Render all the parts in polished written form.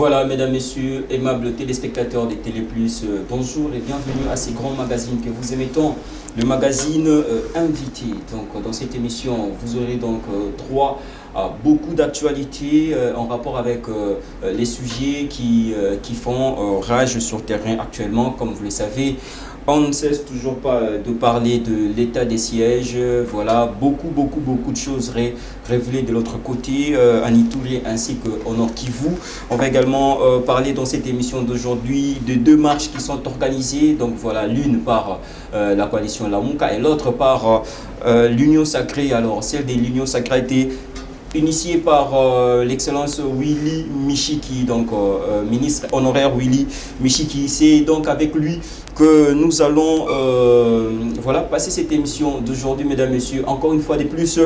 Voilà, mesdames, messieurs, aimables téléspectateurs de Télé Plus, bonjour et bienvenue à ces grands magazines que vous aimez tant, le magazine Invité. Donc, dans cette émission, vous aurez donc droit à beaucoup d'actualités en rapport avec les sujets qui font rage sur le terrain actuellement, comme vous le savez. On ne cesse toujours pas de parler de l'état des sièges. Voilà, beaucoup de choses révélées de l'autre côté, en Ituri ainsi qu'au Nord Kivu. On va également parler dans cette émission d'aujourd'hui de deux marches qui sont organisées. Donc voilà, l'une par la coalition Lamuka et l'autre par l'Union Sacrée. Alors, celle de l'Union Sacrée a été initié par l'excellence Willy Michiki, donc ministre honoraire Willy Michiki. C'est donc avec lui que nous allons voilà, passer cette émission d'aujourd'hui, mesdames, messieurs. Encore une fois de plus,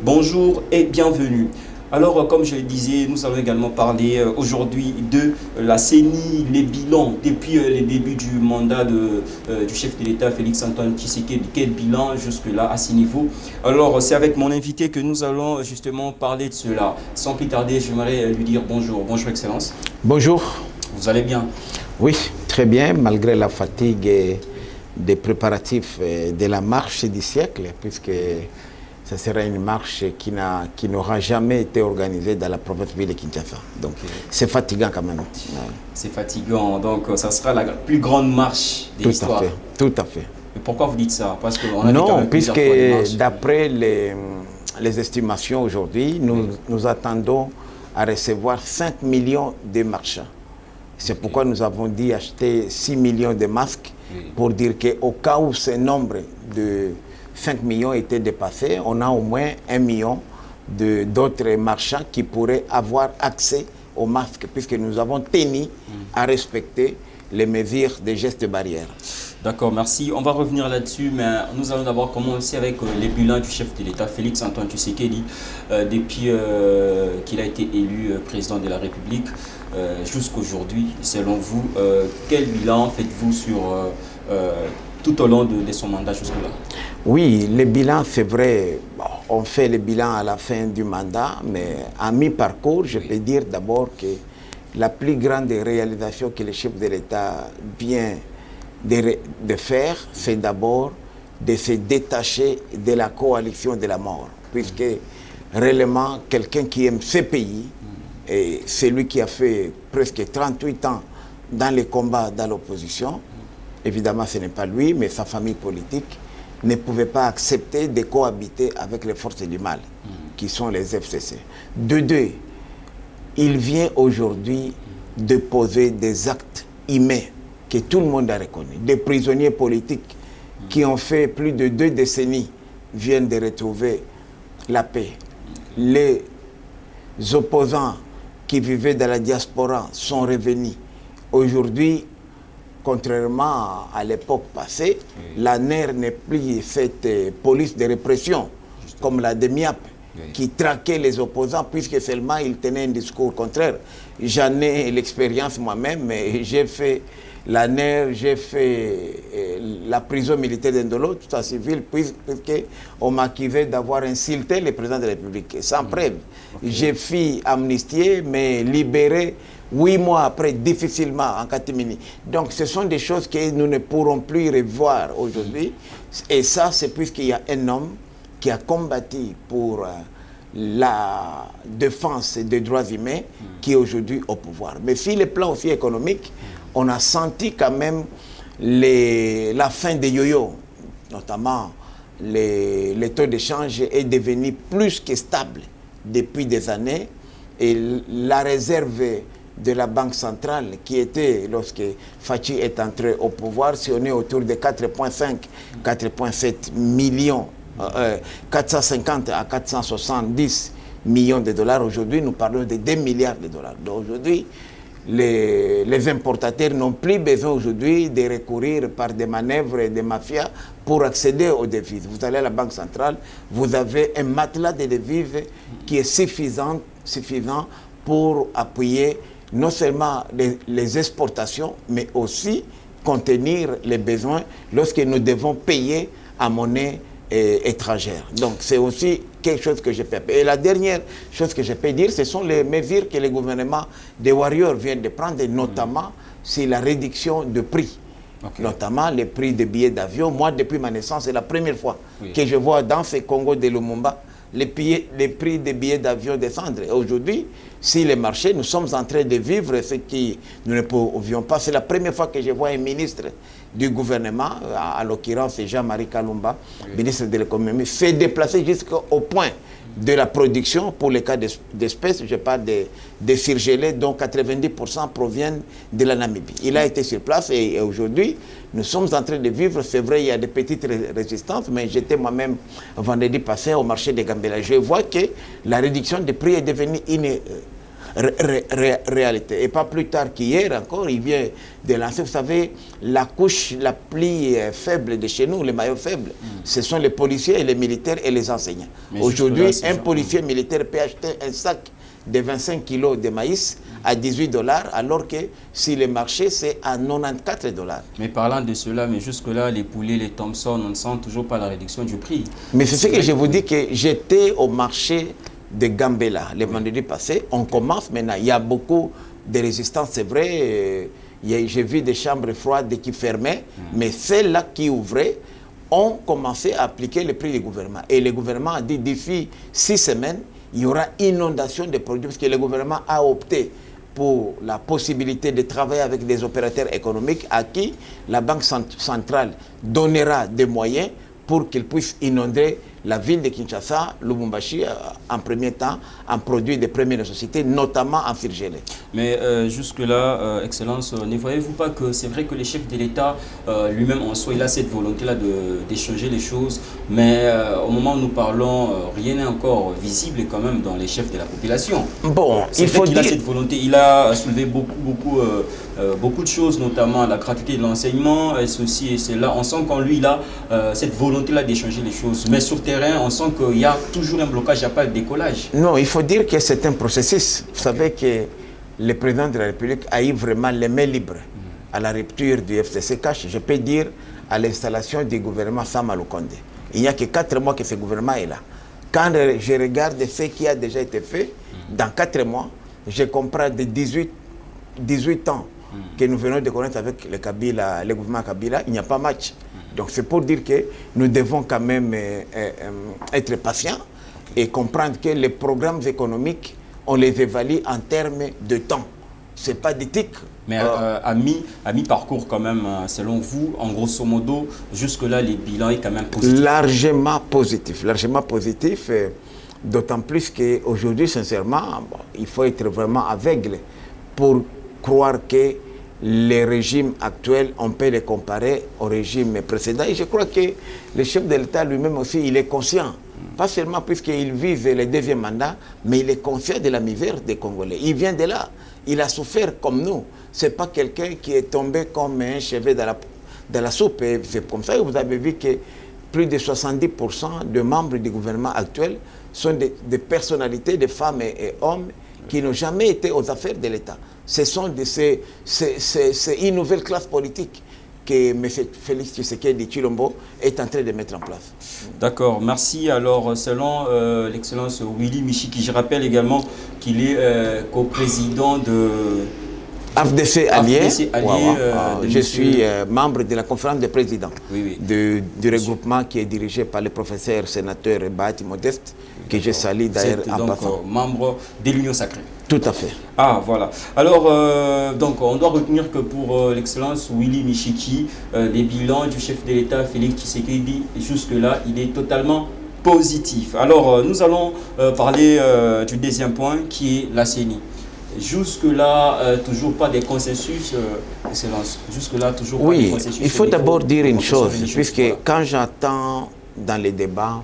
bonjour et bienvenue. Alors, comme je le disais, nous allons également parler aujourd'hui de la CENI, les bilans depuis le début du mandat du chef de l'État, Félix-Antoine Tshisekedi. Quel bilan jusque-là à ce niveau? Alors, c'est avec mon invité que nous allons justement parler de cela. Sans plus tarder, j'aimerais lui dire bonjour. Bonjour, Excellence. Bonjour. Vous allez bien? Oui, très bien, malgré la fatigue des préparatifs de la marche du siècle, puisque ce sera une marche qui n'aura jamais été organisée dans la province-ville de Kinshasa. Donc, c'est fatigant quand même. C'est fatigant. Donc, ça sera la plus grande marche de l'histoire. Tout à fait. Et pourquoi vous dites ça? Parce que non, puisque d'après les estimations aujourd'hui, nous attendons à recevoir 5 millions de marchands. C'est pourquoi nous avons dit acheter 6 millions de masques pour dire qu'au cas où ce nombre de 5 millions était dépassé, on a au moins 1 million d'autres marchands qui pourraient avoir accès aux masques, puisque nous avons tenu à respecter les mesures des gestes barrières. D'accord, merci. On va revenir là-dessus, mais nous allons d'abord commencer avec les bilans du chef de l'État, Félix-Antoine Tshisekedi, depuis qu'il a été élu président de la République jusqu'à aujourd'hui. Selon vous, quel bilan faites-vous sur tout au long de son mandat jusque-là? Oui, le bilan, c'est vrai, on fait le bilan à la fin du mandat, mais à mi-parcours, je peux dire d'abord que la plus grande réalisation que le chef de l'État vient de faire, c'est d'abord de se détacher de la coalition de la mort, puisque réellement, quelqu'un qui aime ce pays, et c'est lui qui a fait presque 38 ans dans les combats dans l'opposition, évidemment ce n'est pas lui, mais sa famille politique, ne pouvait pas accepter de cohabiter avec les forces du mal, qui sont les FCC. De deux, il vient aujourd'hui de poser des actes humains que tout le monde a reconnus. Des prisonniers politiques qui ont fait plus de 2 décennies viennent de retrouver la paix. Les opposants qui vivaient dans la diaspora sont revenus. Aujourd'hui, contrairement à l'époque passée, la NER n'est plus cette police de répression, comme la DEMIAP, qui traquait les opposants, puisque seulement ils tenaient un discours contraire. J'en ai l'expérience moi-même, mais j'ai fait la NER, j'ai fait la prison militaire d'Indolo, tout en civil, puisqu'on m'accusait d'avoir insulté le président de la République, sans preuve. J'ai fait amnistier, mais libéré 8 mois après, difficilement, en catimini. Donc, ce sont des choses que nous ne pourrons plus revoir aujourd'hui. Et ça, c'est puisqu'il y a un homme qui a combattu pour la défense des droits humains qui est aujourd'hui au pouvoir. Mais sur le plan aussi économique, on a senti quand même la fin des yo-yo, notamment le taux d'échange est devenu plus que stable depuis des années et la réserve de la Banque centrale qui était, lorsque Fachi est entré au pouvoir, si on est autour de 4,5, 4,7 millions, 450 à 470 millions de dollars. Aujourd'hui, nous parlons de 2 milliards de dollars. Donc aujourd'hui, les importateurs n'ont plus besoin aujourd'hui de recourir par des manœuvres de mafia pour accéder aux devises. Vous allez à la Banque centrale, vous avez un matelas de devises qui est suffisant pour appuyer non seulement les exportations, mais aussi contenir les besoins lorsque nous devons payer en monnaie étrangères. Donc c'est aussi quelque chose que je peux. Et la dernière chose que je peux dire, ce sont les mesures que le gouvernement des Warriors vient de prendre, et notamment c'est la réduction de prix. Notamment les prix des billets d'avion. Moi, depuis ma naissance, c'est la première fois que je vois dans ce Congo de Lumumba les prix des billets d'avion descendre. Et aujourd'hui, si les marchés, nous sommes en train de vivre ce qui nous ne pouvions pas. C'est la première fois que je vois un ministre du gouvernement, à l'occurrence Jean-Marie Kalumba, ministre de l'économie, se déplacer jusqu'au point de la production. Pour les cas d'espèces, je parle des surgelés, dont 90% proviennent de la Namibie. Il a été sur place et aujourd'hui, nous sommes en train de vivre, c'est vrai, il y a des petites résistances, mais j'étais moi-même vendredi passé au marché de Gambela. Je vois que la réduction des prix est devenue une réalité. Et pas plus tard qu'hier encore, il vient de lancer, vous savez, la couche la plus faible de chez nous, les maillots faibles, ce sont les policiers et les militaires et les enseignants. Aujourd'hui, un policier militaire peut acheter un sac de 25 kilos de maïs à 18 $, alors que si le marché, c'est à 94 $. Mais parlant de cela, mais jusque-là, les poulets, les Thomson, on ne sent toujours pas la réduction du prix. Mais c'est ce que je vous dis, que j'étais au marché de Gambela le vendredi passé. On commence maintenant. Il y a beaucoup de résistance, c'est vrai. J'ai vu des chambres froides qui fermaient, mais celles-là qui ouvraient ont commencé à appliquer le prix du gouvernement. Et le gouvernement a dit d'ici 6 semaines, il y aura inondation de produits, parce que le gouvernement a opté pour la possibilité de travailler avec des opérateurs économiques à qui la Banque centrale donnera des moyens pour qu'ils puissent inonder la ville de Kinshasa, Lubumbashi, en premier temps, en produits de première nécessité, notamment en surgelé. Mais jusque-là, Excellence, ne voyez-vous pas que c'est vrai que le chef de l'État lui-même en soi, il a cette volonté-là d'échanger les choses, mais au moment où nous parlons, rien n'est encore visible quand même dans les chefs de la population. Bon, il faut dire... a cette volonté, il a soulevé beaucoup de choses, notamment la gratuité de l'enseignement, et ceci et cela. On sent qu'en lui, il a cette volonté-là d'échanger les choses. Mais sur terrain, on sent qu'il y a toujours un blocage, il n'y a pas de décollage. Non, il faut dire que c'est un processus. Vous savez que le président de la République a eu vraiment les mains libres à la rupture du FCC Cash. Je peux dire à l'installation du gouvernement Sama Lukonde. Il n'y a que 4 mois que ce gouvernement est là. Quand je regarde ce qui a déjà été fait, dans 4 mois, je comprends de 18 ans que nous venons de connaître avec le gouvernement Kabila, il n'y a pas match. Donc c'est pour dire que nous devons quand même être patients et comprendre que les programmes économiques, on les évalue en termes de temps. Ce n'est pas d'éthique. Mais à mi-parcours quand même, selon vous, en grosso modo, jusque-là, les bilans est quand même positif. Largement positif, d'autant plus qu'aujourd'hui, sincèrement, il faut être vraiment aveugle pour croire que les régimes actuels, on peut les comparer au régime précédent. Et je crois que le chef de l'État lui-même aussi, il est conscient. Pas seulement puisqu'il vise le 2e mandat, mais il est conscient de la misère des Congolais. Il vient de là. Il a souffert comme nous. Ce n'est pas quelqu'un qui est tombé comme un cheveu dans la soupe. Et c'est comme ça que vous avez vu que plus de 70% de membres du gouvernement actuel sont des personnalités, des femmes et hommes qui n'ont jamais été aux affaires de l'État. Ce sont c'est une nouvelle classe politique que M. Félix Tshisekedi Tshilombo est en train de mettre en place. D'accord, merci. Alors, selon l'excellence Willy Michiki, je rappelle également qu'il est coprésident de AFDC Allié. Je suis monsieur... membre de la conférence des présidents du regroupement qui est dirigé par le professeur sénateur Bahati Modeste, que je salue d'ailleurs en passant. Membre de l'Union Sacrée. Tout à fait. Ah, voilà. Alors, donc, on doit retenir que pour l'excellence Willy Michiki, les bilans du chef de l'État, Félix Tshisekedi, jusque-là, il est totalement positif. Alors, nous allons parler du deuxième point, qui est la CENI. Jusque-là, toujours pas de consensus, Excellence. Jusque-là, toujours pas de consensus. Il faut d'abord dire une chose, puisque quand j'entends dans les débats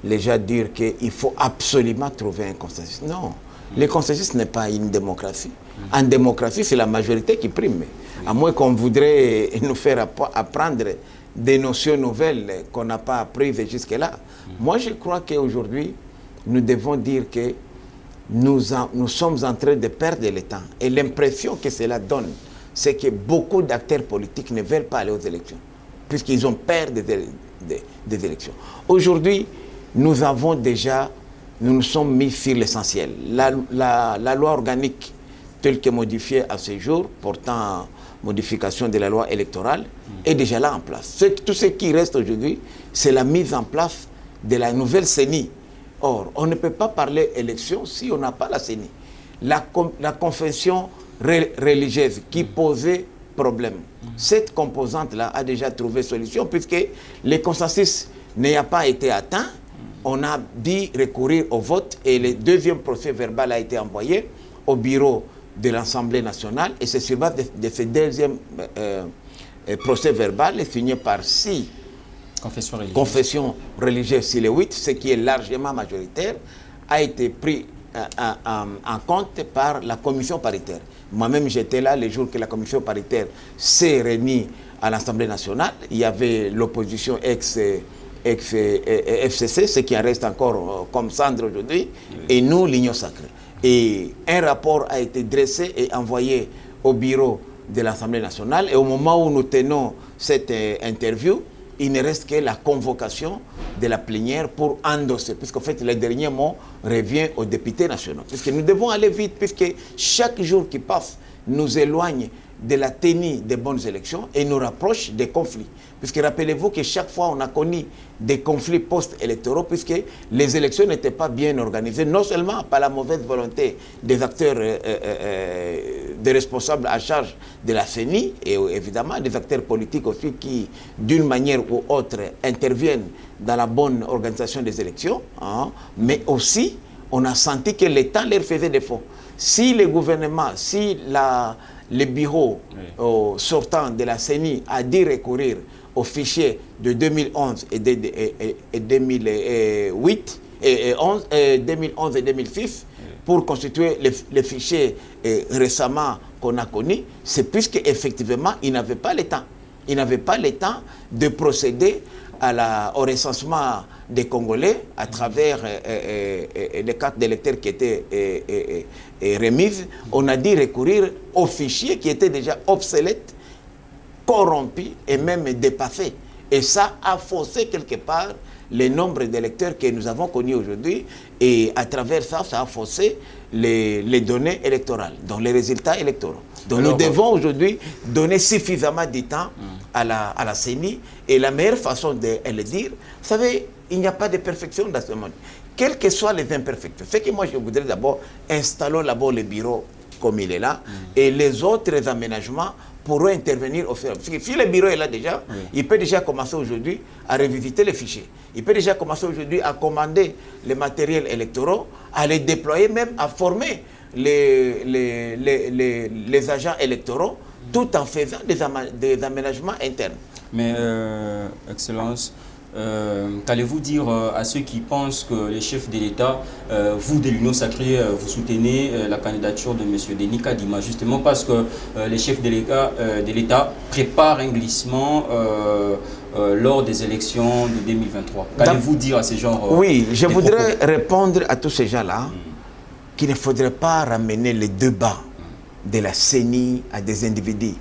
les gens dire qu'il faut absolument trouver un consensus. Non, le consensus n'est pas une démocratie. En démocratie, c'est la majorité qui prime. À moins qu'on voudrait nous faire apprendre des notions nouvelles qu'on n'a pas apprises jusque-là. Moi, je crois qu'aujourd'hui, nous devons dire que nous sommes en train de perdre le temps. Et l'impression que cela donne, c'est que beaucoup d'acteurs politiques ne veulent pas aller aux élections, puisqu'ils ont peur des élections. Aujourd'hui, nous nous sommes mis sur l'essentiel. La loi organique telle que modifiée à ce jour, portant modification de la loi électorale, est déjà là en place. Tout ce qui reste aujourd'hui, c'est la mise en place de la nouvelle CENI. Or, on ne peut pas parler élection si on n'a pas la CENI. La confession religieuse qui posait problème, cette composante-là a déjà trouvé solution puisque le consensus n'a pas été atteint. On a dit recourir au vote et le deuxième procès verbal a été envoyé au bureau de l'Assemblée nationale et c'est sur base de ce deuxième procès verbal signé par 6 confessions religieuses sur les 8, ce qui est largement majoritaire, a été pris en compte par la commission paritaire. Moi-même, j'étais là le jour que la commission paritaire s'est réunie à l'Assemblée nationale. Il y avait l'opposition ex-FCC, ce qui en reste encore comme cendre aujourd'hui, et nous, l'Union sacrée. Et un rapport a été dressé et envoyé au bureau de l'Assemblée nationale. Et au moment où nous tenons cette interview, il ne reste que la convocation de la plénière pour endosser, puisqu'en fait, le dernier mot revient aux députés nationaux. Puisque nous devons aller vite, puisque chaque jour qui passe nous éloigne de la tenue des bonnes élections et nous rapproche des conflits. Puisque rappelez-vous que chaque fois on a connu des conflits post-électoraux puisque les élections n'étaient pas bien organisées, non seulement par la mauvaise volonté des acteurs, des responsables à charge de la CENI et évidemment des acteurs politiques aussi qui, d'une manière ou autre, interviennent dans la bonne organisation des élections, hein, mais aussi on a senti que l'État leur faisait défaut. Si le gouvernement, si le bureau sortant de la CENI a dit recourir aux fichiers de 2011 et 2008 2011 et 2006 pour constituer les fichiers récemment qu'on a connus, c'est puisque effectivement il n'avait pas le temps. Il n'avait pas le temps de procéder au recensement des Congolais à travers les cartes d'électeurs qui étaient remises. On a dit recourir aux fichiers qui étaient déjà obsolètes, corrompus et même dépassés. Et ça a faussé quelque part le nombre d'électeurs que nous avons connus aujourd'hui. Et à travers ça, ça a faussé les données électorales, donc les résultats électoraux. Donc nous devons aujourd'hui donner suffisamment de temps à la CENI. Et la meilleure façon de le dire, vous savez, il n'y a pas de perfection dans ce monde. Quelles que soient les imperfections. Ce que moi je voudrais d'abord, installons d'abord le bureau comme il est là, et les autres aménagements pourront intervenir au fur et à mesure. Parce que si le bureau est là déjà, il peut déjà commencer aujourd'hui à revisiter les fichiers. Il peut déjà commencer aujourd'hui à commander les matériels électoraux, à les déployer, même à former les agents électoraux, tout en faisant des aménagements internes. Mais, Excellence, qu'allez-vous dire à ceux qui pensent que les chefs de l'État, vous de l'Union sacrée, vous soutenez la candidature de M. Denis Kadima, justement parce que les chefs de l'État préparent un glissement lors des élections de 2023. Qu'allez-vous dire à ces gens Oui, je voudrais répondre à tous ces gens-là qu'il ne faudrait pas ramener les débats de la CENI à des individus.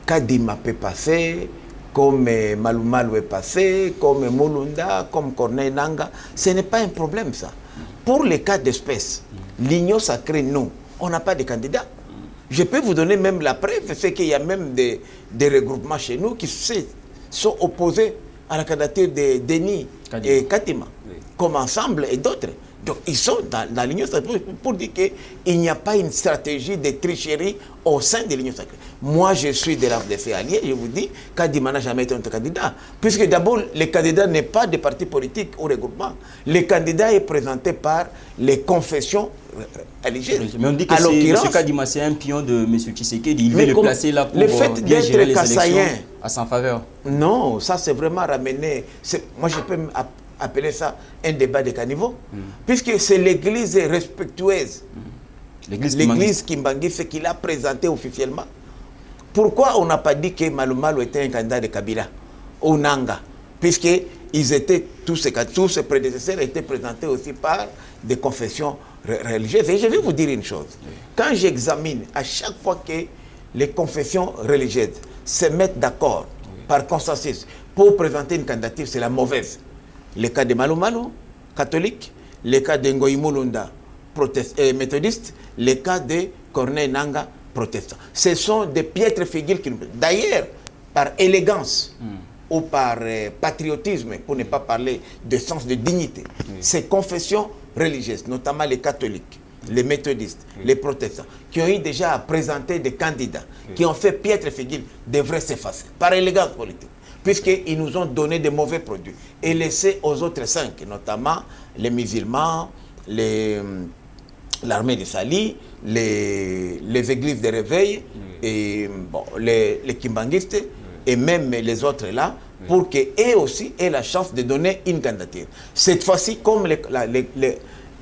Kadima peut passer, comme Malumalu est passé, comme Mulunda, comme Corneille Nanga. Ce n'est pas un problème, ça. Pour les cas d'espèce, l'Union sacrée, non. On n'a pas de candidats. Je peux vous donner même la preuve, c'est qu'il y a même des regroupements chez nous qui sont opposés à la candidature de Denis et Kadima, comme Ensemble et d'autres. Donc, ils sont dans l'Union sacrée pour dire qu'il n'y a pas une stratégie de tricherie au sein de l'Union sacrée. Moi, je suis de l'AFDC allié, je vous dis, Kadima n'a jamais été notre candidat. Puisque d'abord, le candidat n'est pas des partis politiques ou regroupements. Le candidat est présenté par les confessions religieuses. Mais on dit que M. Kadima, c'est un pion de M. Tshisekedi. Il veut le placer là pour bien gérer les élections à sa faveur. Non, ça c'est vraiment ramené. Moi, je peux appeler ça un débat de caniveau, puisque c'est l'église respectueuse, l'église Kimbangi, ce qu'il a présenté officiellement. Pourquoi on n'a pas dit que Malumalu était un candidat de Kabila ou Nanga, puisque tous ses prédécesseurs étaient présentés aussi par des confessions religieuses. Et je vais vous dire une chose, quand j'examine à chaque fois que les confessions religieuses se mettent d'accord par consensus, pour présenter une candidature, c'est la mauvaise. Le cas de Malo Malo, catholique, le cas de Ngoï Mulunda, méthodiste, le cas de Corneille Nanga, protestant. Ce sont des piètres figures qui nous... D'ailleurs, par élégance ou par patriotisme, pour ne pas parler de sens de dignité, ces confessions religieuses, notamment les catholiques, les méthodistes, les protestants, qui ont eu déjà à présenter des candidats, qui ont fait piètre figure, devraient s'effacer, par élégance politique, puisqu'ils nous ont donné de mauvais produits, et laissé aux autres 5, notamment les musulmans, l'armée de Sali, les églises de réveil, et bon, les kimbanguistes, et même les autres là, pour qu'eux aussi aient la chance de donner une candidature. Cette fois-ci, comme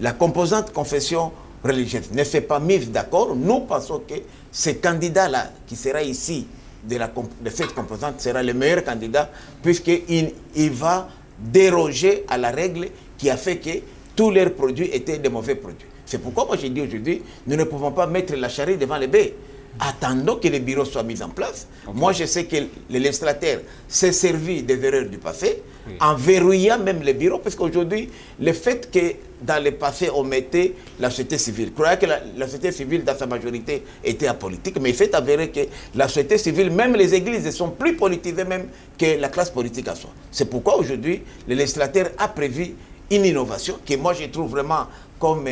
la composante confession religieuse ne s'est pas mise d'accord, nous pensons que ce candidat-là, qui sera ici, de cette composante, sera le meilleur candidat, puisqu'il va déroger à la règle qui a fait que tous leurs produits étaient de mauvais produits. C'est pourquoi moi j'ai dit aujourd'hui, nous ne pouvons pas mettre la charrue devant les bœufs. Attendons que les bureaux soient mis en place. Moi, je sais que le législateur s'est servi des erreurs du passé, en verrouillant même les bureaux, parce qu'aujourd'hui, le fait que dans le passé, on mettait la société civile, je croyais que la société civile, dans sa majorité, était apolitique, mais il fait avérer que la société civile, même les églises, sont plus politisées même que la classe politique en soi. C'est pourquoi aujourd'hui, le législateur a prévu une innovation que moi, je trouve vraiment comme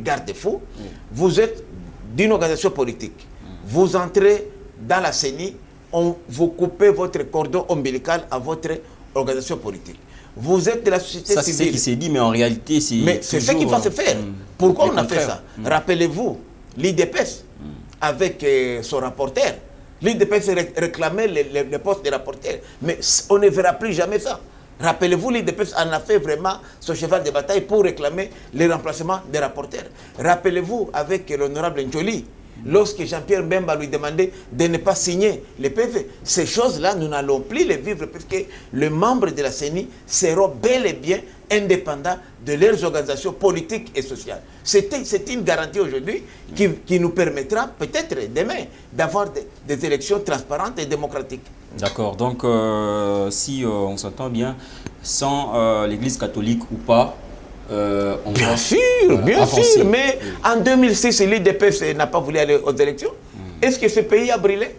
garde-fou. Vous êtes d'une organisation politique. Vous entrez dans la CENI, vous coupez votre cordon ombilical à votre organisation politique. Vous êtes de la société civile. Ça, c'est ce qui s'est dit, mais en réalité, c'est... Mais c'est ce qu'il faut se faire. Pourquoi on a fait ça? Rappelez-vous, l'IDPS, avec son rapporteur, l'IDPS réclamait le poste de rapporteur. Mais on ne verra plus jamais ça. Rappelez-vous, l'IDPS en a fait vraiment son cheval de bataille pour réclamer le remplacement des rapporteurs. Rappelez-vous, avec l'honorable Njoli, lorsque Jean-Pierre Bemba lui demandait de ne pas signer les PV. Ces choses-là, nous n'allons plus les vivre puisque les membres de la CENI seront bel et bien indépendants de leurs organisations politiques et sociales. C'est une garantie aujourd'hui qui nous permettra peut-être demain d'avoir des élections transparentes et démocratiques. D'accord, donc si on s'entend bien, sans l'Église catholique ou pas, bien sûr, mais en 2006, l'IDPS n'a pas voulu aller aux élections. Est-ce que ce pays a brûlé?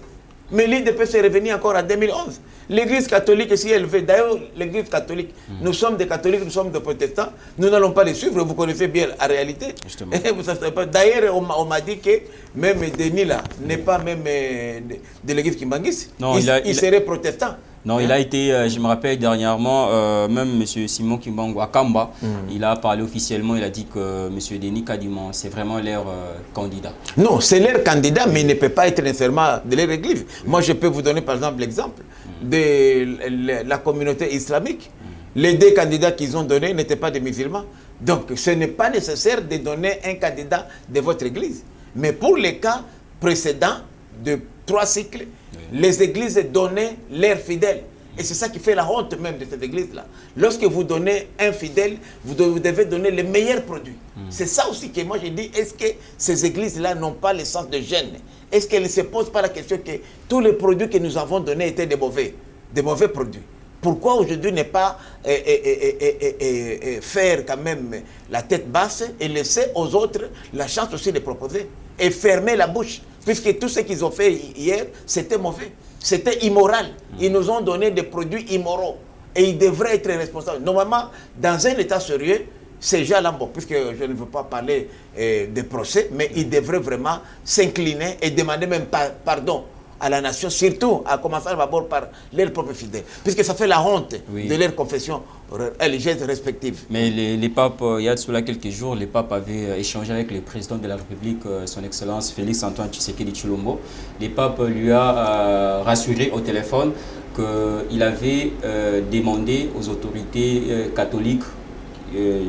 Mais l'IDPS est revenu encore en 2011. L'Église catholique est si élevée. D'ailleurs, l'Église catholique, nous sommes des catholiques, nous sommes des protestants, nous n'allons pas les suivre, vous connaissez bien la réalité. D'ailleurs, on m'a dit que même Denis là n'est pas même de l'Église Kimbanguiste. Il serait protestant. Non, il a été, je me rappelle dernièrement, même M. Simon Kimbangu à Kamba, il a parlé officiellement, il a dit que M. Denis Kadimon, c'est vraiment leur candidat. Non, c'est leur candidat, mais il ne peut pas être nécessairement de leur église. Moi, je peux vous donner par exemple l'exemple de la communauté islamique. Les 2 candidats qu'ils ont donnés n'étaient pas des musulmans. Donc, ce n'est pas nécessaire de donner un candidat de votre église. Mais pour les cas précédents de 3 cycles, les églises donnaient leurs fidèles. Et c'est ça qui fait la honte même de cette église-là. Lorsque vous donnez un fidèle, vous devez donner les meilleurs produits. C'est ça aussi que moi je dis, est-ce que ces églises-là n'ont pas le sens de gêne? Est-ce qu'elles ne se posent pas la question que tous les produits que nous avons donnés étaient des mauvais produits? Pourquoi aujourd'hui ne pas faire quand même la tête basse et laisser aux autres la chance aussi de proposer et fermer la bouche? Puisque tout ce qu'ils ont fait hier, c'était mauvais, c'était immoral. Ils nous ont donné des produits immoraux et ils devraient être responsables. Normalement, dans un état sérieux, ces gens-là, bon, puisque je ne veux pas parler de procès, mais ils devraient vraiment s'incliner et demander même pardon à la nation, surtout à commencer d'abord par leurs propres fidèles, puisque ça fait la honte de leur confession religieuse respective. Mais les papes, il y a de cela quelques jours, les papes avaient échangé avec le président de la République, son Excellence Félix Antoine Tshisekedi Tshilombo. Les papes lui a rassuré au téléphone qu'il avait demandé aux autorités catholiques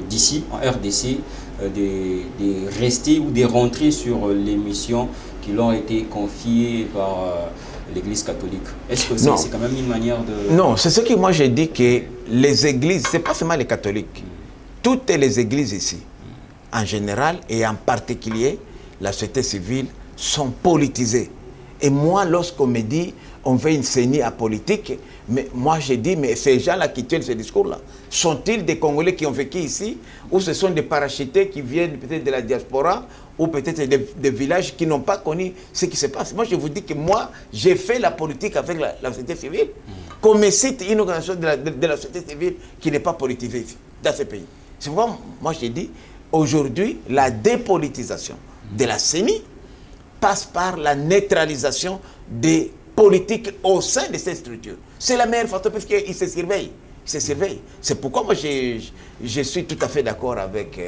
d'ici, en RDC, de rester ou de rentrer sur les missions qui leur ont été confiées par l'Église catholique. Est-ce que c'est quand même une manière de... Non, c'est ce que moi j'ai dit, que les églises, ce n'est pas seulement les catholiques, toutes les églises ici, en général et en particulier, la société civile, sont politisées. Et moi, lorsqu'on me dit, on veut une CENI apolitique. Mais moi, j'ai dit, mais ces gens-là qui tiennent ce discours-là, sont-ils des Congolais qui ont vécu ici, ou ce sont des parachutés qui viennent peut-être de la diaspora, ou peut-être des villages qui n'ont pas connu ce qui se passe? Moi, je vous dis que moi, j'ai fait la politique avec la société civile. Qu'on me cite une organisation de la société civile qui n'est pas politisée dans ce pays. C'est pourquoi moi, j'ai dit, aujourd'hui, la dépolitisation de la CENI passe par la neutralisation des politiques au sein de ces structures. C'est la meilleure façon parce qu'ils se surveillent. Ils se surveillent. C'est pourquoi moi je suis tout à fait d'accord avec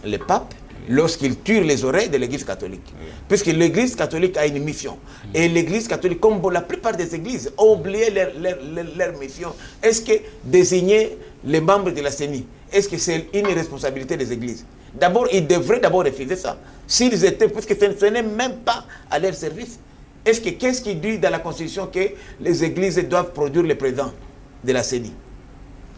le pape lorsqu'il tire les oreilles de l'Église catholique. Puisque l'Église catholique a une mission. Et l'Église catholique, comme la plupart des églises, ont oublié leur mission. Est-ce que désigner les membres de la CENI, est-ce que c'est une responsabilité des églises? D'abord, ils devraient d'abord refuser ça. S'ils étaient, puisque ce n'est même pas à leur service. Qu'est-ce qui dit dans la Constitution que les églises doivent produire le président de la CENI?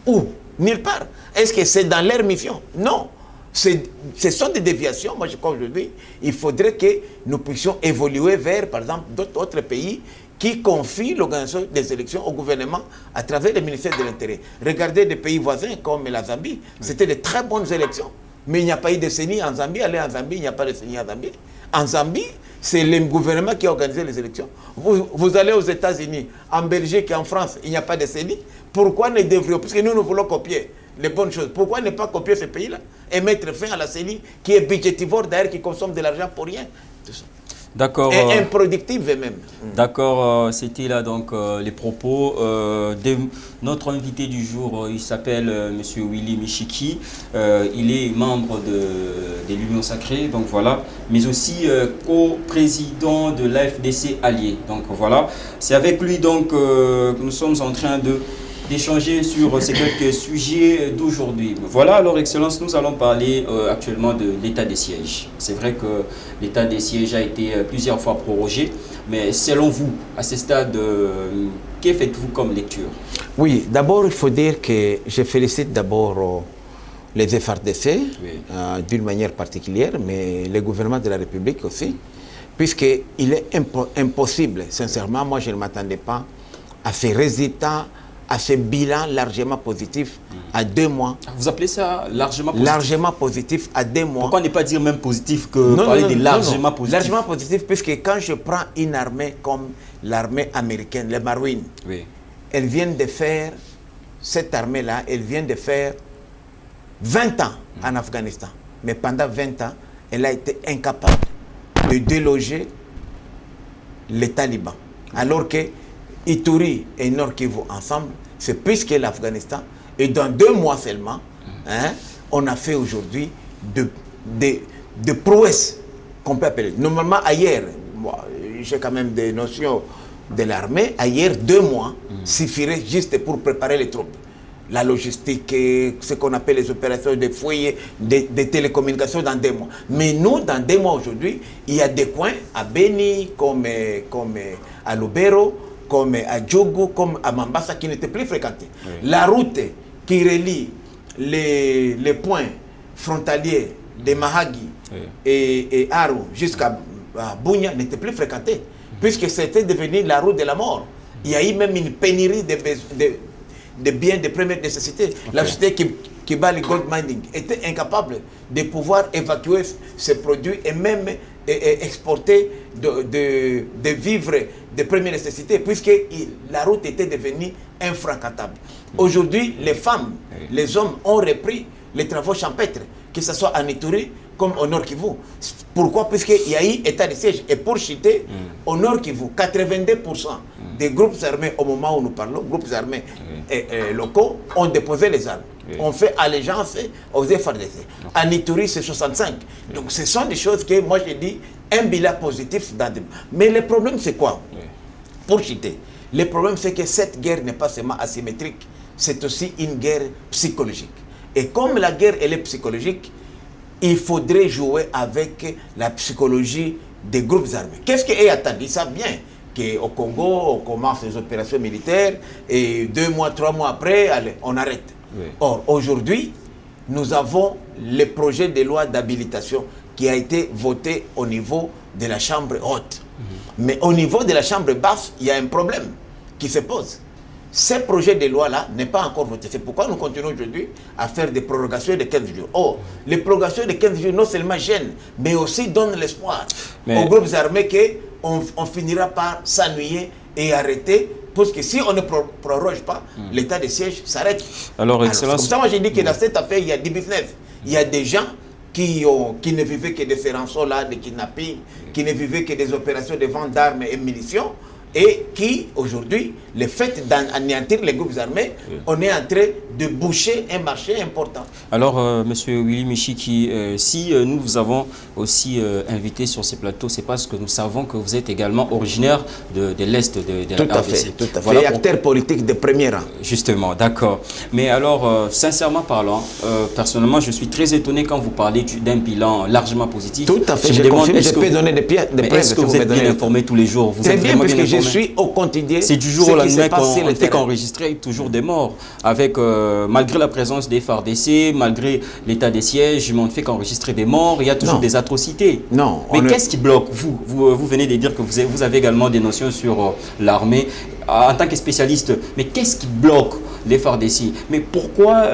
Où? Nulle part. Est-ce que c'est dans leur mission? Non. Ce sont des déviations. Moi, comme je dis, il faudrait que nous puissions évoluer vers, par exemple, d'autres pays qui confient l'organisation des élections au gouvernement à travers le ministère de l'Intérieur. Regardez des pays voisins comme la Zambie. C'était de très bonnes élections. Mais il n'y a pas eu de CENI en Zambie. Allez en Zambie, il n'y a pas de CENI en Zambie. En Zambie, c'est le gouvernement qui a organisé les élections. Vous allez aux États-Unis, en Belgique et en France, il n'y a pas de CENI. Pourquoi ne devrions, parce que nous voulons copier les bonnes choses, pourquoi ne pas copier ce pays-là et mettre fin à la CENI qui est budgétivore d'ailleurs, qui consomme de l'argent pour rien? D'accord. Et improductive même. D'accord, c'était là donc les propos de notre invité du jour. Il s'appelle Monsieur Willy Michiki. Il est membre de l'Union Sacrée, donc voilà, mais aussi co-président de l'AFDC Allié. Donc voilà, c'est avec lui donc que nous sommes en train d'échanger sur ces quelques sujets d'aujourd'hui. Voilà, alors Excellence, nous allons parler actuellement de l'état des sièges. C'est vrai que l'état des sièges a été plusieurs fois prorogé, mais selon vous, à ce stade, que faites-vous comme lecture? Oui, d'abord, il faut dire que je félicite d'abord les FRDC, oui, d'une manière particulière, mais le gouvernement de la République aussi, puisqu'il est impossible, sincèrement, moi je ne m'attendais pas à ces résultats, à ce bilan largement positif à 2 mois. Vous appelez ça largement positif? Largement positif à 2 mois. Pourquoi ne pas dire même positif que parler de largement positif? Largement positif, puisque quand je prends une armée comme l'armée américaine, les Marines, oui, elles viennent de faire, cette armée-là, elle vient de faire 20 ans en Afghanistan. Mais pendant 20 ans, elle a été incapable de déloger les talibans. Alors que Ituri et Nord Kivu ensemble, c'est plus que l'Afghanistan. Et dans 2 mois seulement, on a fait aujourd'hui de prouesses qu'on peut appeler. Normalement, ailleurs, j'ai quand même des notions de l'armée, ailleurs 2 mois suffirait juste pour préparer les troupes. La logistique, ce qu'on appelle les opérations de fouilles, des télécommunications dans 2 mois. Mais nous, dans 2 mois aujourd'hui, il y a des coins à Beni, comme à Lubero, comme à Djougou, comme à Mambasa, qui n'étaient plus fréquentés. Oui. La route qui relie les points frontaliers de Mahagi, oui, et Aru jusqu'à Bunia n'était plus fréquentée, puisque c'était devenu la route de la mort. Il y a eu même une pénurie de biens de première nécessité. Okay. La société qui bat le gold mining était incapable de pouvoir évacuer ces produits et même exporter de vivres de première nécessité, puisque la route était devenue infrancantable. Aujourd'hui, les femmes, les hommes ont repris les travaux champêtres, que ce soit en Ituri comme au Nord Kivu. Pourquoi? Puisqu'il y a eu état de siège. Et pour citer, au Nord Kivu, 82% des groupes armés, au moment où nous parlons, groupes armés locaux, ont déposé les armes. On fait allégeance aux FRDC. En Ituri, c'est 65. Donc ce sont des choses que moi j'ai dit, un bilan positif dans des... Mais le problème c'est quoi? Pour citer, le problème c'est que cette guerre n'est pas seulement asymétrique, c'est aussi une guerre psychologique. Et comme la guerre elle est psychologique, il faudrait jouer avec la psychologie des groupes armés. Qu'est-ce qu'ils attendent? Ils savent bien qu'au Congo, on commence les opérations militaires et 2 mois, 3 mois après, allez, on arrête. Oui. Or, aujourd'hui, nous avons le projet de loi d'habilitation qui a été voté au niveau de la Chambre haute. Mais au niveau de la Chambre basse, il y a un problème qui se pose. Ce projet de loi-là n'est pas encore voté. C'est pourquoi nous continuons aujourd'hui à faire des prorogations de 15 jours. Oh, les prorogations de 15 jours non seulement gênent, mais aussi donnent l'espoir aux groupes armés qu'on finira par s'ennuyer et arrêter. Parce que si on ne proroge pas, l'état de siège s'arrête. Alors, Excellence... C'est pour ça que j'ai dit que dans cette affaire, il y a du business. Il y a des gens qui ne vivaient que de ces rançons-là, de kidnapping, qui ne vivaient que des opérations de vente d'armes et munitions, et qui, aujourd'hui, le fait d'anéantir les groupes armés, on est en train de boucher un marché important. Alors, Monsieur Willy Michiki, si nous vous avons aussi invité sur ces plateaux, c'est parce que nous savons que vous êtes également originaire de l'Est de la RDC. Tout à fait, tout à fait. Voilà, et acteur politique de premier rang. Justement, d'accord. Mais alors, sincèrement parlant, personnellement, je suis très étonné quand vous parlez d'un bilan largement positif. Tout à fait, je confirme, je peux donner des preuves. Est-ce que vous êtes bien informé tous les jours? Vous êtes bien, parce que je suis au quotidien. C'est du jour au lendemain qu'on ne fait qu'enregistrer toujours des morts. Avec, malgré la présence des FARDC, malgré l'état des sièges, on ne fait qu'enregistrer des morts. Il y a toujours des atrocités. Non. Mais qu'est-ce qui bloque? Vous venez de dire que vous avez également des notions sur l'armée en tant que spécialiste. Mais qu'est-ce qui bloque les FARDC? Mais pourquoi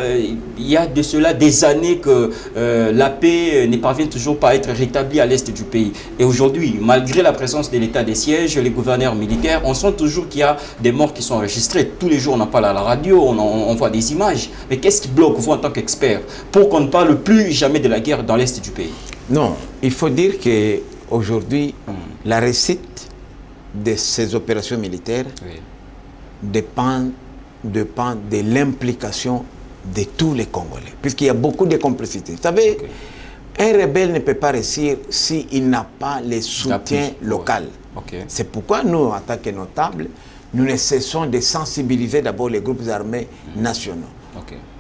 il y a de cela des années que la paix ne parvient toujours pas à être rétablie à l'est du pays? Et aujourd'hui, malgré la présence de l'état des sièges, les gouverneurs militaires, on sent toujours qu'il y a des morts qui sont enregistrés. Tous les jours, on en parle à la radio, on voit des images. Mais qu'est-ce qui bloque, vous, en tant qu'expert, pour qu'on ne parle plus jamais de la guerre dans l'est du pays? Non, il faut dire qu'aujourd'hui, la réussite de ces opérations militaires dépend de l'implication de tous les Congolais, puisqu'il y a beaucoup de complicité. Vous savez, un rebelle ne peut pas réussir s'il n'a pas le soutien local. C'est pourquoi nous, en tant que notables, nous ne cessons de sensibiliser d'abord les groupes armés nationaux.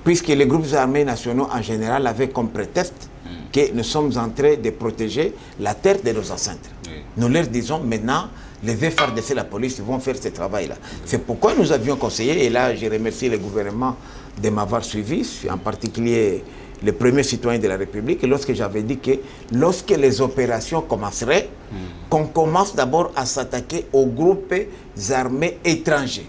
Puisque les groupes armés nationaux, en général, avaient comme prétexte que nous sommes en train de protéger la terre de nos ancêtres. Nous leur disons maintenant, les FARDC, la police, vont faire ce travail-là. C'est pourquoi nous avions conseillé, et là je remercie le gouvernement de m'avoir suivi, en particulier les premiers citoyens de la République, lorsque j'avais dit que lorsque les opérations commenceraient, qu'on commence d'abord à s'attaquer aux groupes armés étrangers.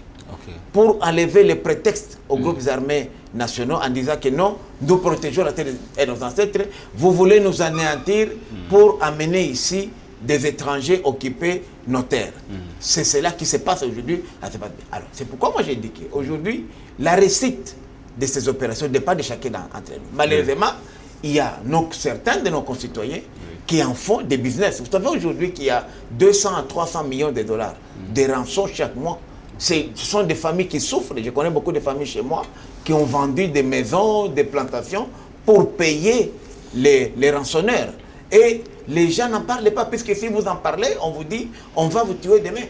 Pour enlever les prétextes aux groupes armés nationaux en disant que non, nous protégeons la terre et nos ancêtres, vous voulez nous anéantir pour amener ici des étrangers occuper nos terres. C'est cela qui se passe aujourd'hui. Alors, c'est pourquoi moi j'ai dit qu'aujourd'hui, la réussite de ces opérations dépend de chacun d'entre nous. Malheureusement, il y a certains de nos concitoyens qui en font des business. Vous savez aujourd'hui qu'il y a 200 à 300 millions de dollars de rançons chaque mois. Ce sont des familles qui souffrent. Je connais beaucoup de familles chez moi qui ont vendu des maisons, des plantations pour payer les rançonneurs. Et les gens n'en parlent pas, puisque si vous en parlez, on vous dit, on va vous tuer demain.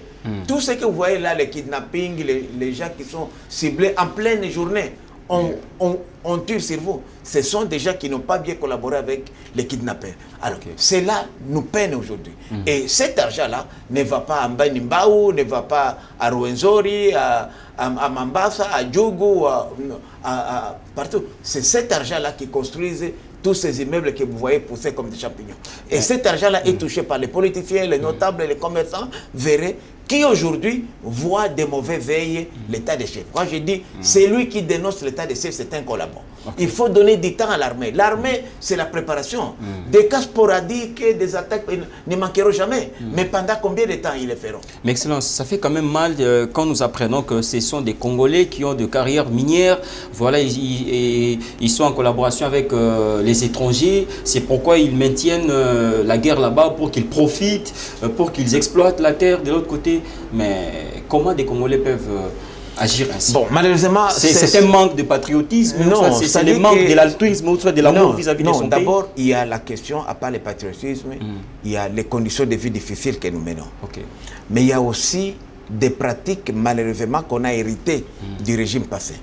Tout ce que vous voyez là, les kidnappings, les gens qui sont ciblés en pleine journée, on tue sur vous. Ce sont des gens qui n'ont pas bien collaboré avec les kidnappeurs. Alors, cela nous peine aujourd'hui. Et cet argent-là ne va pas à Mbanimbao, ne va pas à Rwenzori, à Mambasa, à Djougou, partout. C'est cet argent-là qui construise tous ces immeubles que vous voyez pousser comme des champignons. Et cet argent-là est touché par les politiciens, les notables, les commerçants, verrez, qui aujourd'hui voient de mauvais veilles l'état des chefs. Moi je dis, c'est lui qui dénonce l'état des chefs, c'est un collabo. Il faut donner du temps à l'armée. L'armée, c'est la préparation. Des cas sporadiques, des attaques ne manqueront jamais. Mais pendant combien de temps ils les feront? Mais Excellence, ça fait quand même mal quand nous apprenons que ce sont des Congolais qui ont de carrières minières. Voilà, ils sont en collaboration avec les étrangers. C'est pourquoi ils maintiennent la guerre là-bas pour qu'ils profitent, pour qu'ils exploitent la terre de l'autre côté. Mais comment des Congolais peuvent agir ainsi? Bon, malheureusement, c'est un manque de patriotisme. Non, c'est le manque de l'altruisme ou de l'amour vis-à-vis de son pays. D'abord, il y a la question, à part le patriotisme, il y a les conditions de vie difficiles que nous menons. Mais il y a aussi des pratiques, malheureusement, qu'on a héritées du régime passé.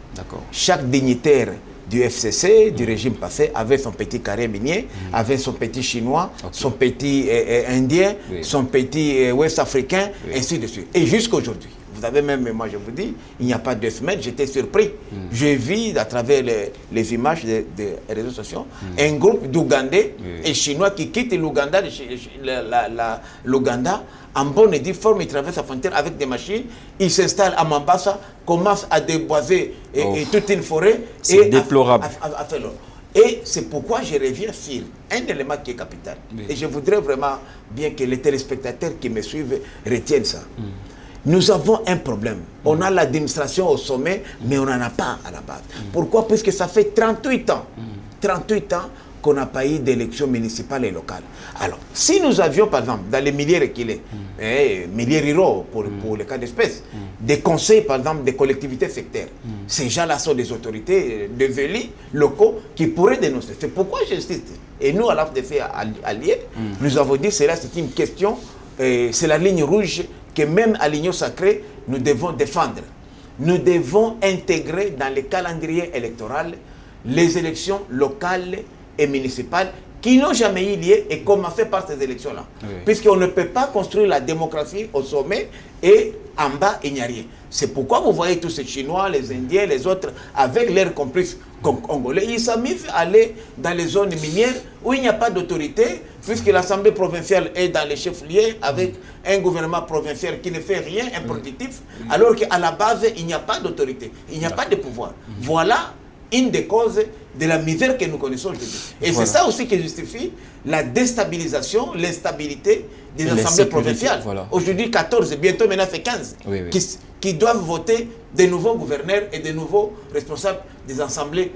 Chaque dignitaire du FCC, du régime passé, avait son petit carré minier, avait son petit chinois, son petit indien, son petit ouest africain, ainsi de suite. Et jusqu'à aujourd'hui, Vous avez même, moi je vous dis, il n'y a pas 2 semaines, j'étais surpris. J'ai vu à travers les images des réseaux sociaux un groupe d'Ougandais et Chinois qui quittent l'Ouganda, l'Ouganda en bonne et due forme. Ils traversent la frontière avec des machines, ils s'installent à Mombasa, commencent à déboiser et toute une forêt. C'est déplorable. À faire l'eau. Et c'est pourquoi je reviens sur un élément qui est capital. Et je voudrais vraiment bien que les téléspectateurs qui me suivent retiennent ça. Nous avons un problème. On a l'administration au sommet, mais on n'en a pas à la base. Pourquoi? Puisque ça fait 38 ans. 38 ans qu'on n'a pas eu d'élections municipales et locales. Alors, si nous avions, par exemple, dans les milliers reculés, milliers ruraux pour le cas d'espèce, des conseils, par exemple, des collectivités sectaires, ces gens-là sont des autorités, des élus locaux qui pourraient dénoncer. C'est pourquoi j'insiste. Et nous, à l'AFDC alliés, nous avons dit, c'est une question, c'est la ligne rouge que même à l'Union sacrée, nous devons défendre. Nous devons intégrer dans le calendrier électoral les élections locales et municipales qui n'ont jamais eu lieu et commencé par ces élections-là. Puisqu'on ne peut pas construire la démocratie au sommet et en bas, il n'y a rien. C'est pourquoi vous voyez tous ces Chinois, les Indiens, les autres, avec leurs complices congolais, ils s'amusent à aller dans les zones minières où il n'y a pas d'autorité, puisque l'Assemblée provinciale est dans les chefs-lieux avec un gouvernement provincial qui ne fait rien, improductif, alors qu'à la base, il n'y a pas d'autorité, il n'y a pas de pouvoir. Voilà une des causes de la misère que nous connaissons aujourd'hui. Et c'est ça aussi qui justifie la déstabilisation, l'instabilité des assemblées provinciales. Aujourd'hui, 14, bientôt maintenant c'est 15, qui doivent voter de nouveaux gouverneurs et de nouveaux responsables des assemblées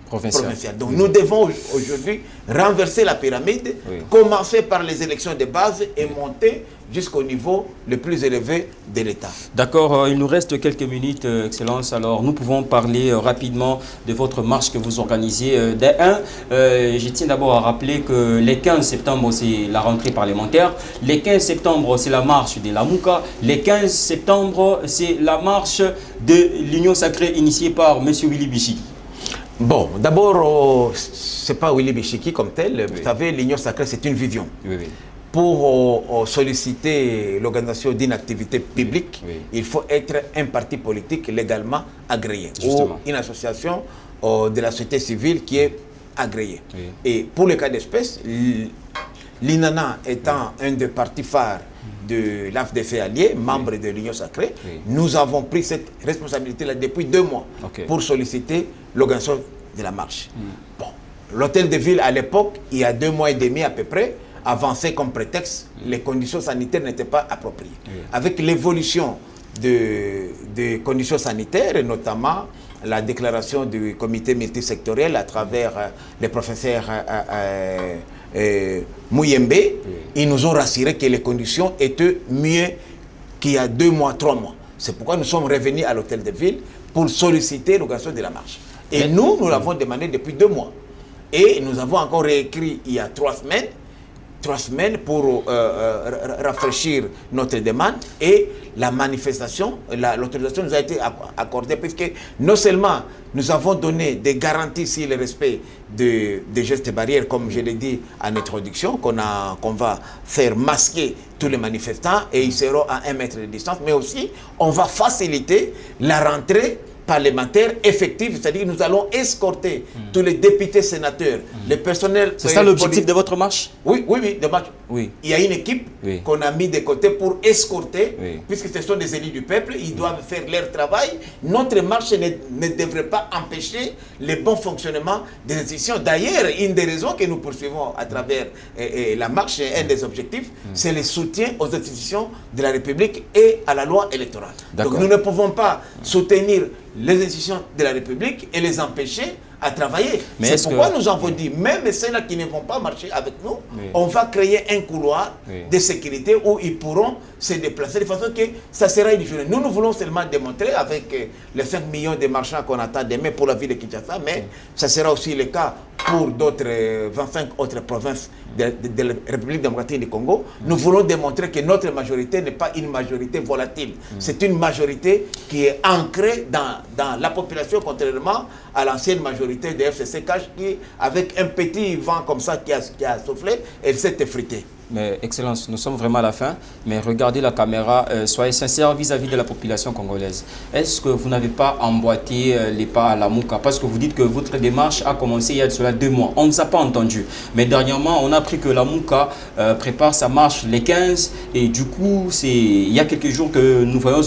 provinciales. Donc nous devons aujourd'hui renverser la pyramide, commencer par les élections de base et monter jusqu'au niveau le plus élevé de l'État. D'accord, il nous reste quelques minutes, Excellence. Alors, nous pouvons parler rapidement de votre marche que vous organisez. Je tiens d'abord à rappeler que le 15 septembre, c'est la rentrée parlementaire. Le 15 septembre, c'est la marche de la Mouka. Le 15 septembre, c'est la marche de l'Union sacrée initiée par M. Willy Bichiki. Bon, d'abord, ce n'est pas Willy Bichiki comme tel. Vous savez, l'Union sacrée, c'est une vision. Pour solliciter l'organisation d'une activité publique, il faut être un parti politique légalement agréé. Ou une association de la société civile qui est agréée. Et pour le cas d'espèce, l'INANA étant un des partis phares de l'AFDC allié, membre de l'Union sacrée, nous avons pris cette responsabilité-là depuis 2 mois pour solliciter l'organisation de la marche. Bon, l'hôtel de ville, à l'époque, il y a 2 mois et demi à peu près, avançait comme prétexte, les conditions sanitaires n'étaient pas appropriées. Avec l'évolution des conditions sanitaires, et notamment la déclaration du comité multisectoriel à travers les professeurs Mouyembe, ils nous ont rassuré que les conditions étaient mieux qu'il y a 2 mois, 3 mois. C'est pourquoi nous sommes revenus à l'hôtel de ville pour solliciter l'organisation de la marche. Et nous l'avons demandé depuis 2 mois. Et nous avons encore réécrit il y a 3 semaines pour rafraîchir notre demande, et la manifestation, l'autorisation nous a été accordée, puisque non seulement nous avons donné des garanties sur le respect des gestes barrières, comme je l'ai dit en introduction, qu'on va faire masquer tous les manifestants et ils seront à 1 mètre de distance, mais aussi on va faciliter la rentrée parlementaire effective, c'est-à-dire que nous allons escorter tous les députés, sénateurs, les personnels... C'est ça l'objectif de votre marche? Oui, de marche. Il y a une équipe qu'on a mis de côté pour escorter, puisque ce sont des élus du peuple, ils doivent faire leur travail. Notre marche ne devrait pas empêcher le bon fonctionnement des institutions. D'ailleurs, une des raisons que nous poursuivons à travers la marche, un des objectifs, c'est le soutien aux institutions de la République et à la loi électorale. Donc nous ne pouvons pas soutenir les institutions de la République et les empêcher à travailler. C'est pourquoi nous avons dit, même ceux-là qui ne vont pas marcher avec nous, on va créer un couloir de sécurité où ils pourront se déplacer de façon que ça sera individuel. Nous voulons seulement démontrer avec les 5 millions de marchands qu'on attend demain pour la ville de Kinshasa, mais ça sera aussi le cas pour d'autres 25 autres provinces de la République démocratique du Congo. Nous voulons démontrer que notre majorité n'est pas une majorité volatile. C'est une majorité qui est ancrée dans la population, contrairement à l'ancienne majorité de FCC qui, avec un petit vent comme ça qui a soufflé, elle s'est effritée. Mais Excellence, nous sommes vraiment à la fin, mais regardez la caméra, soyez sincères vis-à-vis de la population congolaise. Est-ce que vous n'avez pas emboîté les pas à la Mouka? Parce que vous dites que votre démarche a commencé il y a de cela 2 mois. On ne vous a pas entendu. Mais dernièrement, on a appris que la Mouka prépare sa marche les 15 et du coup, il y a quelques jours que nous voyons,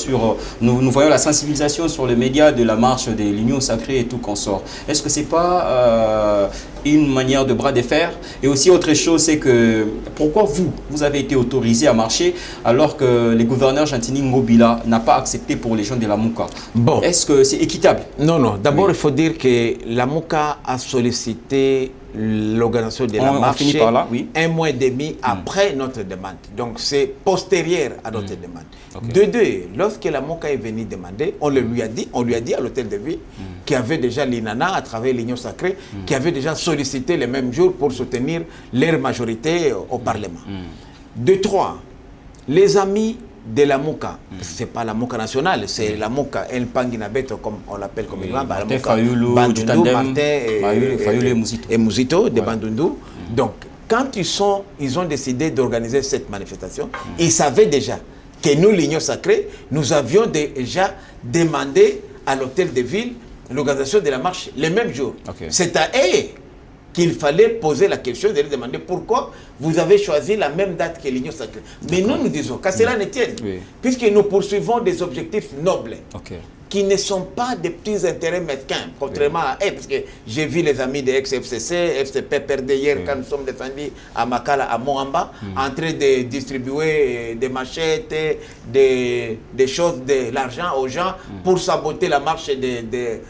nous voyons la sensibilisation sur les médias de la marche de l'Union sacrée et tout qu'on sort. Est-ce que ce n'est pas une manière de bras de fer? Et aussi autre chose, c'est que pourquoi vous avez été autorisé à marcher alors que le gouverneur Jantini Ngobila n'a pas accepté pour les gens de la Mouka? Bon. Est-ce que c'est équitable? Non, non. D'abord, il faut dire que la Mouka a sollicité l'organisation de la marche un mois et demi après notre demande. Donc, c'est postérieur à notre demande. Okay. De deux, lorsque la Mouka est venue demander, on lui a dit à l'hôtel de ville qu'il y avait déjà l'INANA à travers l'Union sacrée, qui avait déjà sollicité le même jour pour soutenir leur majorité au Parlement. De trois, les amis de la Mouka, ce n'est pas la Mouka nationale, c'est la Mouka El Panginabeto, comme on l'appelle comme exemple, la Mouka Bandundu, Martin et Mouzito de Bandundu. Donc, quand ils ont décidé d'organiser cette manifestation, ils savaient déjà que nous, l'Union sacrée, nous avions déjà demandé à l'hôtel de ville l'organisation de la marche le même jour. Okay. C'est à eux qu'il fallait poser la question de leur demander pourquoi vous avez choisi la même date que l'Union sacrée. Mais nous disons qu'à cela ne tienne, puisque nous poursuivons des objectifs nobles. Qui ne sont pas des petits intérêts mesquins, contrairement à eux, parce que j'ai vu les amis de ex-FCC, FCP perdre hier quand nous sommes descendus à Makala, à Moamba, en train de distribuer des machettes, des choses, de l'argent aux gens pour saboter la marche de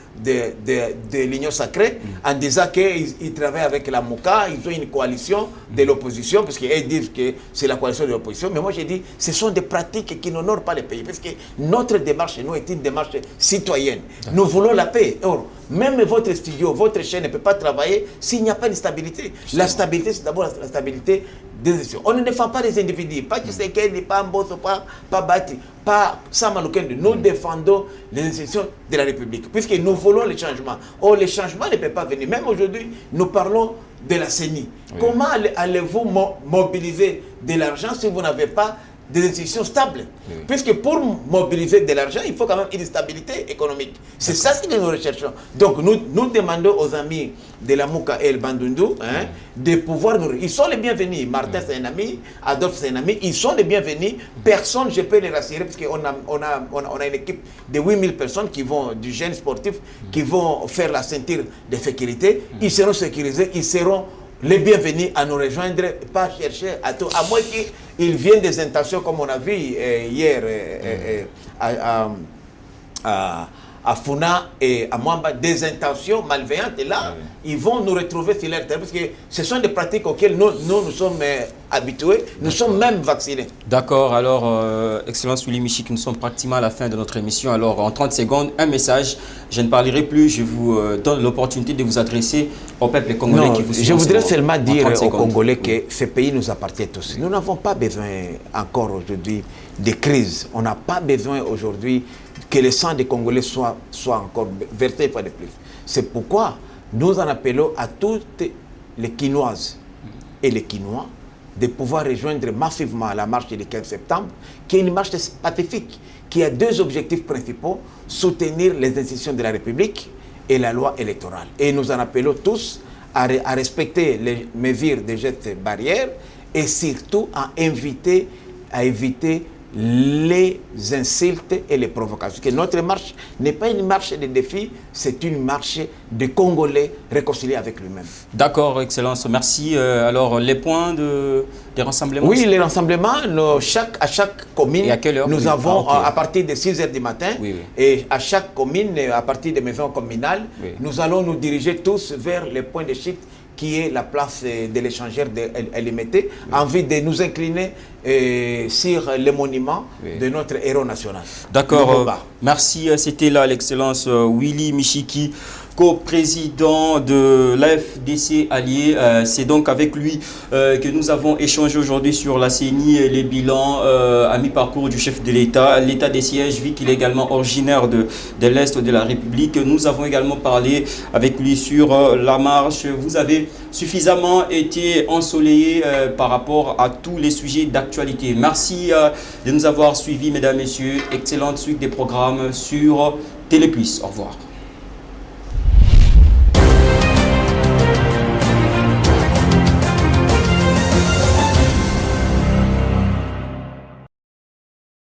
l'Union sacrée, en disant qu'ils travaillent avec la Mouka, ils ont une coalition de l'opposition, parce qu'ils disent que c'est la coalition de l'opposition. Mais moi j'ai dit, ce sont des pratiques qui n'honorent pas le pays, parce que notre démarche, nous, est une démarche citoyenne. Nous voulons la paix. Or, même votre studio, votre chaîne ne peut pas travailler s'il n'y a pas de stabilité. Justement. La stabilité, c'est d'abord la stabilité des institutions. On ne défend pas les individus, pas Tshisekedi, pas Mbosso, pas Bati, pas Samalukende. Nous défendons les institutions de la République, puisque nous voulons le changement. Or, le changement ne peut pas venir. Même aujourd'hui, nous parlons de la CENI. Comment allez-vous mobiliser de l'argent si vous n'avez pas des institutions stables? Puisque pour mobiliser de l'argent, il faut quand même une stabilité économique. C'est ça ce que nous recherchons. Donc nous demandons aux amis de la Mouka et le Bandundu de pouvoir nous... Ils sont les bienvenus. Martin c'est un ami, Adolphe c'est un ami, ils sont les bienvenus. Personne, je peux les rassurer, parce qu'on a une équipe de 8000 personnes qui vont, du jeune sportif, qui vont faire la ceinture de sécurité. Ils seront sécurisés, ils seront les bienvenus à nous rejoindre, pas chercher à tout, à moins qu'ils viennent des intentions, comme on a vu hier à Funa et à Mwamba, des intentions malveillantes. Et là, ils vont nous retrouver sur leur terre, parce que ce sont des pratiques auxquelles nous sommes habitués, nous sommes même vaccinés. D'accord, alors, Excellence Willy Michiki, nous sommes pratiquement à la fin de notre émission. Alors, en 30 secondes, un message. Je ne parlerai plus, je vous donne l'opportunité de vous adresser au peuple congolais qui vous suit. Je voudrais seulement dire aux Congolais que ce pays nous appartient tous. Nous n'avons pas besoin encore aujourd'hui de crise. On n'a pas besoin aujourd'hui que le sang des Congolais soit encore versé une fois de plus. C'est pourquoi nous en appelons à toutes les Quinoises et les Quinois de pouvoir rejoindre massivement la marche du 15 septembre, qui est une marche pacifique, qui a deux objectifs principaux: soutenir les institutions de la République et la loi électorale. Et nous en appelons tous à respecter les mesures de gestes barrières et surtout à éviter les insultes et les provocations. Que notre marche n'est pas une marche de défi, c'est une marche de Congolais réconciliés avec lui-même. D'accord, Excellence, merci. Alors, les points des rassemblements? Oui, les rassemblements, à chaque commune, et à quelle heure? Nous avons à partir de 6 h du matin, et à chaque commune, à partir des maisons communales, nous allons nous diriger tous vers les points de chute qui est la place de l'échangeur de Elimete, en vue de nous incliner sur le monument de notre héros national. D'accord, merci. C'était là l'Excellence Willy Michiki, co-président de l'AFDC Allié. C'est donc avec lui que nous avons échangé aujourd'hui sur la CENI et les bilans à mi-parcours du chef de l'État, l'état des sièges, vu qu'il est également originaire de l'Est de la République. Nous avons également parlé avec lui sur la marche. Vous avez suffisamment été ensoleillé par rapport à tous les sujets d'actualité. Merci de nous avoir suivis, mesdames, messieurs. Excellente suite des programmes sur Télé+. Au revoir.